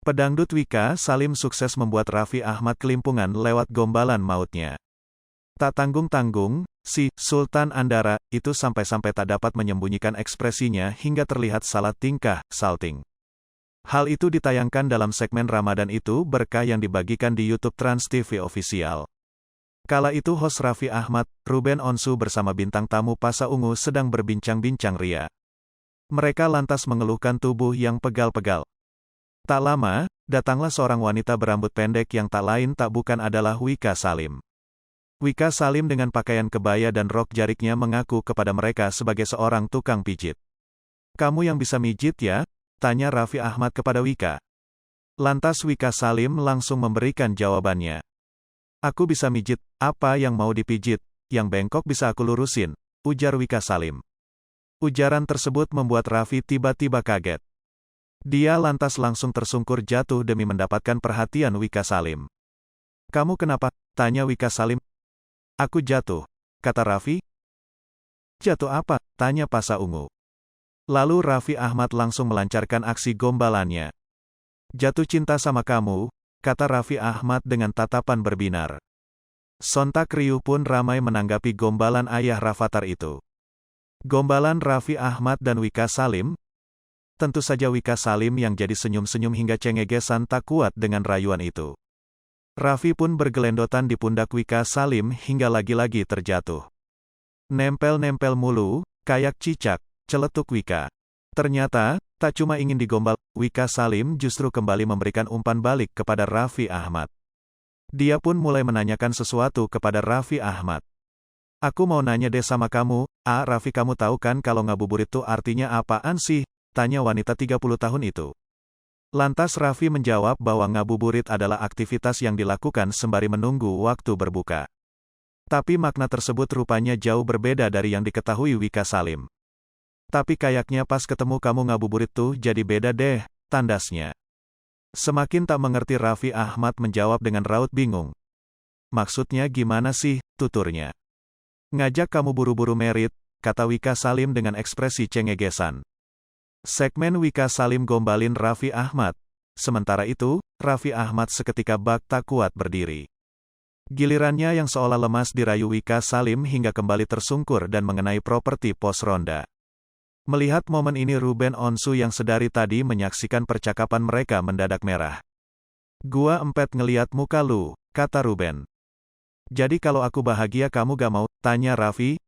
Pedangdut Wika Salim sukses membuat Raffi Ahmad kelimpungan lewat gombalan mautnya. Tak tanggung-tanggung, si Sultan Andara itu sampai-sampai tak dapat menyembunyikan ekspresinya hingga terlihat salah tingkah, salting. Hal itu ditayangkan dalam segmen Ramadan itu berkah yang dibagikan di YouTube Trans TV Official. Kala itu host Raffi Ahmad, Ruben Onsu bersama bintang tamu Pasha Ungu sedang berbincang-bincang ria. Mereka lantas mengeluhkan tubuh yang pegal-pegal. Tak lama, datanglah seorang wanita berambut pendek yang tak lain tak bukan adalah Wika Salim. Wika Salim dengan pakaian kebaya dan rok jariknya mengaku kepada mereka sebagai seorang tukang pijit. "Kamu yang bisa mijit ya?" tanya Raffi Ahmad kepada Wika. Lantas Wika Salim langsung memberikan jawabannya. "Aku bisa mijit, apa yang mau dipijit, yang bengkok bisa aku lurusin," ujar Wika Salim. Ujaran tersebut membuat Raffi tiba-tiba kaget. Dia lantas langsung tersungkur jatuh demi mendapatkan perhatian Wika Salim. "Kamu kenapa?" tanya Wika Salim. "Aku jatuh," kata Raffi. "Jatuh apa?" tanya Pasha Ungu. Lalu Raffi Ahmad langsung melancarkan aksi gombalannya. "Jatuh cinta sama kamu," kata Raffi Ahmad dengan tatapan berbinar. Sontak riuh pun ramai menanggapi gombalan ayah Rafathar itu. Gombalan Raffi Ahmad dan Wika Salim? Tentu saja Wika Salim yang jadi senyum-senyum hingga cengegesan tak kuat dengan rayuan itu. Raffi pun bergelendotan di pundak Wika Salim hingga lagi-lagi terjatuh. "Nempel-nempel mulu, kayak cicak," celetuk Wika. Ternyata, tak cuma ingin digombal, Wika Salim justru kembali memberikan umpan balik kepada Raffi Ahmad. Dia pun mulai menanyakan sesuatu kepada Raffi Ahmad. "Aku mau nanya deh sama kamu, Raffi, kamu tahu kan kalau ngabuburit tuh artinya apaan sih?" tanya wanita 30 tahun itu. Lantas Raffi menjawab bahwa ngabuburit adalah aktivitas yang dilakukan sembari menunggu waktu berbuka. Tapi makna tersebut rupanya jauh berbeda dari yang diketahui Wika Salim. "Tapi kayaknya pas ketemu kamu ngabuburit tuh jadi beda deh," tandasnya. Semakin tak mengerti Raffi Ahmad menjawab dengan raut bingung. "Maksudnya gimana sih?" tuturnya. "Ngajak kamu buru-buru merit," kata Wika Salim dengan ekspresi cengegesan. Segmen Wika Salim gombalin Raffi Ahmad. Sementara itu, Raffi Ahmad seketika bak tak kuat berdiri. Gilirannya yang seolah lemas dirayu Wika Salim hingga kembali tersungkur dan mengenai properti pos ronda. Melihat momen ini Ruben Onsu yang sedari tadi menyaksikan percakapan mereka mendadak merah. "Gua empet ngeliat muka lu," kata Ruben. "Jadi kalau aku bahagia kamu gak mau?" tanya Raffi.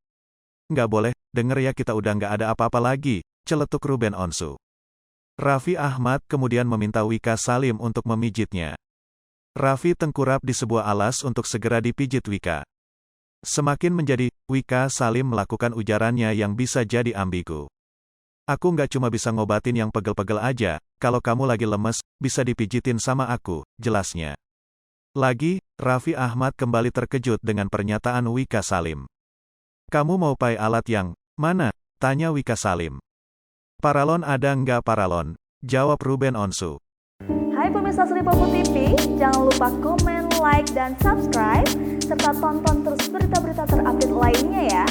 "Nggak boleh, denger ya, kita udah nggak ada apa-apa lagi," celetuk Ruben Onsu. Raffi Ahmad kemudian meminta Wika Salim untuk memijitnya. Raffi tengkurap di sebuah alas untuk segera dipijit Wika. Semakin menjadi, Wika Salim melakukan ujarannya yang bisa jadi ambigu. "Aku nggak cuma bisa ngobatin yang pegel-pegel aja, kalau kamu lagi lemes, bisa dipijitin sama aku," jelasnya. Lagi, Raffi Ahmad kembali terkejut dengan pernyataan Wika Salim. "Kamu mau pakai alat yang mana?" tanya Wika Salim. "Paralon ada nggak paralon?" jawab Ruben Onsu. Hai pemirsa Sri Popo TV, jangan lupa komen, like, dan subscribe, serta tonton terus berita-berita terupdate lainnya ya.